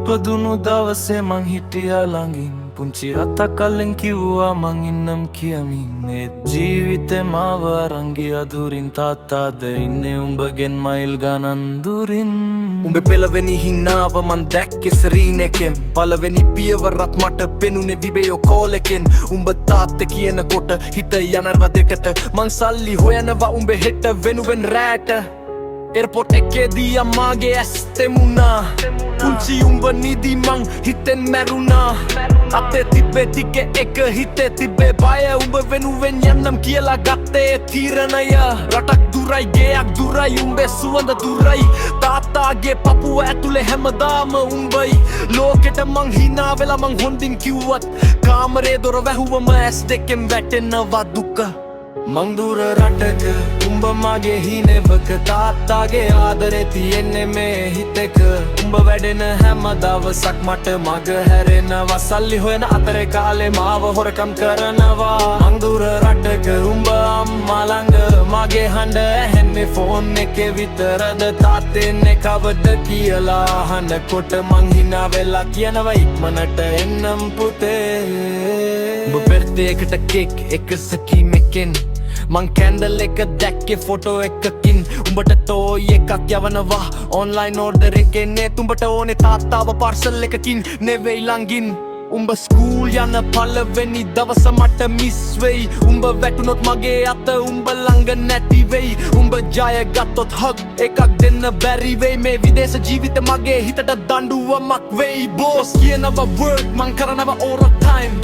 ඉපදුණු දවසේ මං හිටියා ළඟින් පුංචි අතක් කලින් කිව්වා මං ඉන්නම් කියමින් මේ ජීවිතේ මාව අරන් ගියා දුරින් තාත්තාද ඉන්නේ උඹගෙන් මයිල් ගණන් දුරින් උඹේ පෙළවෙනි හිනාව මන් දැක්කේ සරීන් එකෙන් පළවෙනි පියවරත් මට පෙනුනේ විබේයෝ කෝල් එකෙන් උඹ තාත්තේ කියනකොට හිත යනවා දෙකට මං සල්ලි හොයනවා උඹේ හෙට වෙනුවෙන් රැට එර්පෝට් එකේදී අම්මාගේ ඇස් තෙමුණා පුංචි උඹ නිදි මං හිතෙන් මැරුණා අතේ තිබ්බේ ටිකේ එක හිතේ තිබ්බේ බය උඹ වෙනුවෙන් යන්නම් කියලා ගත්තේ තීරණය රටක් දුරයි ගේයක් දුරයි උඹේ සුවඳ දුරයි තාත්තාගේ පපුව ඇතුලේ හැමදාම උඹයි ලෝකෙට මං hina වෙලා මං හොඳින් කිව්වත් කාමරේ දොර වැහුවම ඇස් දෙකෙන් වැටෙනවා දුක මං දුර රටක උඹ මගේ හිනෙවක තාත්තාගේ ආදරේ තියෙන්නේ මේ හිතක උඹ වැඩෙන හැම දවසක් මට මග හැරෙනවා සල්ලි හොයන අතරේ කාලේ මාව හොරකම් කරනවා මං දුර රටක උඹ අම්මා ළඟ මගේ හඬ ඇහෙන්නේ ෆෝන් එකේ විතරද තාත්තෙන්නේ කවද කියලා අහනකොට මං hina වෙලා කියනවා ඉක්මනට එන්නම් පුතේ උඹ බර්ත්ඩේ එකට කේක් එක සකීමකින් මං කැන්ඩල් එක දැක්කේ ෆොටෝ එකකින් උඹට ටෝයි එකක් යවනවා ඔන්ලයින් ඕඩර් එකෙන් ඒත් උඹට ඕනේ තාත්තාව පාර්සල් එකකින් නෙවෙයි ළඟින් උඹ ස්කූල් යන පළවෙනි දවස මට මිස් වෙයි උඹ වැටුනොත් මගේ අත උඹ ළඟ නැති වෙයි උඹ ජය ගත්තොත් හග් එකක් දෙන්න බැරි වෙයි මේ විදේශ ජීවිත මගේ හිතට දඬුවමක් වෙයි බෝස් කියනවා වර්ක් මං කරනවා ඕවර් ටයිම්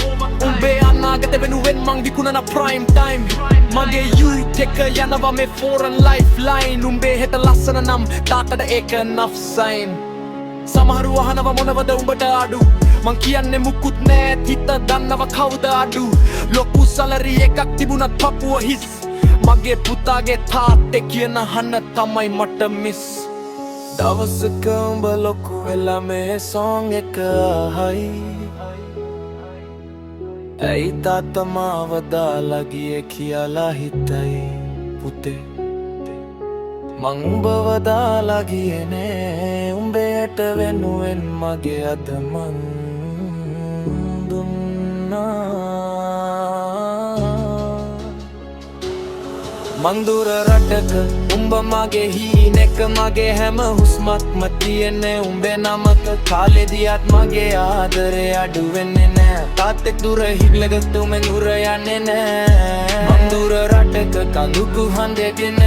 උඹේ අනාගත වෙනුවෙන් මං විකුණන ප්‍රයිම් ටයිම් මගේ යූත් එක යනවා මේ ෆෝරන් ලයිෆ් ලයින් උඹේ හෙට ලස්සන නම් තාත්තට ඒක නෆ් සයින් සමහරු අහනවා මොනවද උඹට අඩු මං කියන්නේ මුකුත් නෑ හිත දන්නව කවුද අඩු ලොකු සැලරි එකක් තිබුණත් පපුව හිස් මගේ පුතාගේ තාත්තේ කියන හන තමයි මට මිස් දවසක උඹ ලොකු වෙලා මේ සෝං එක අහයි ඇයි තාත්තා මාව දාලා ගියේ කියලා හිතයි පුතේ මං උඹව දාලා ගියේ නෑ උඹට වෙනුවෙන් මගේ අත මං දුන්නා මං දුර රටක උඹ මගේ හීනෙක මගේ හැම හුස්මක්ම තියෙන්නේ උඹේ නමක කාලෙදියත් මගේ ආදරේ අඩු වෙන්නේ නෑ තාත්තෙක් දුර හිටලගත්තු මෙන් දුර යන්නේ නෑ මං දුර රටක කඳුකු හඳගෙන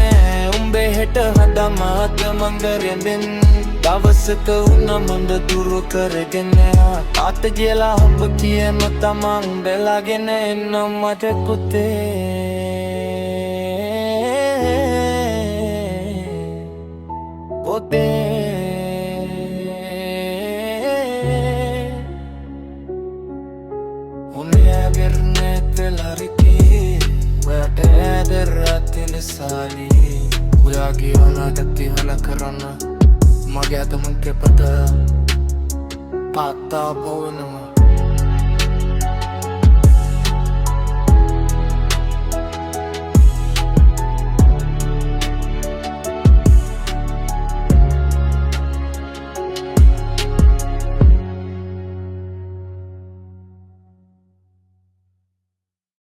උඹේ හෙට හදමාත මංගරෙන්දෙන් දවසක උන්න මන්ද දුරු කරගෙන තාත්ත කියලා හම්බ කියන තමන් බැලාගෙන එන්නම් මට පුතේ Sali Uyagi anagati hana karana Mage ataman ke pata Pata bhavanama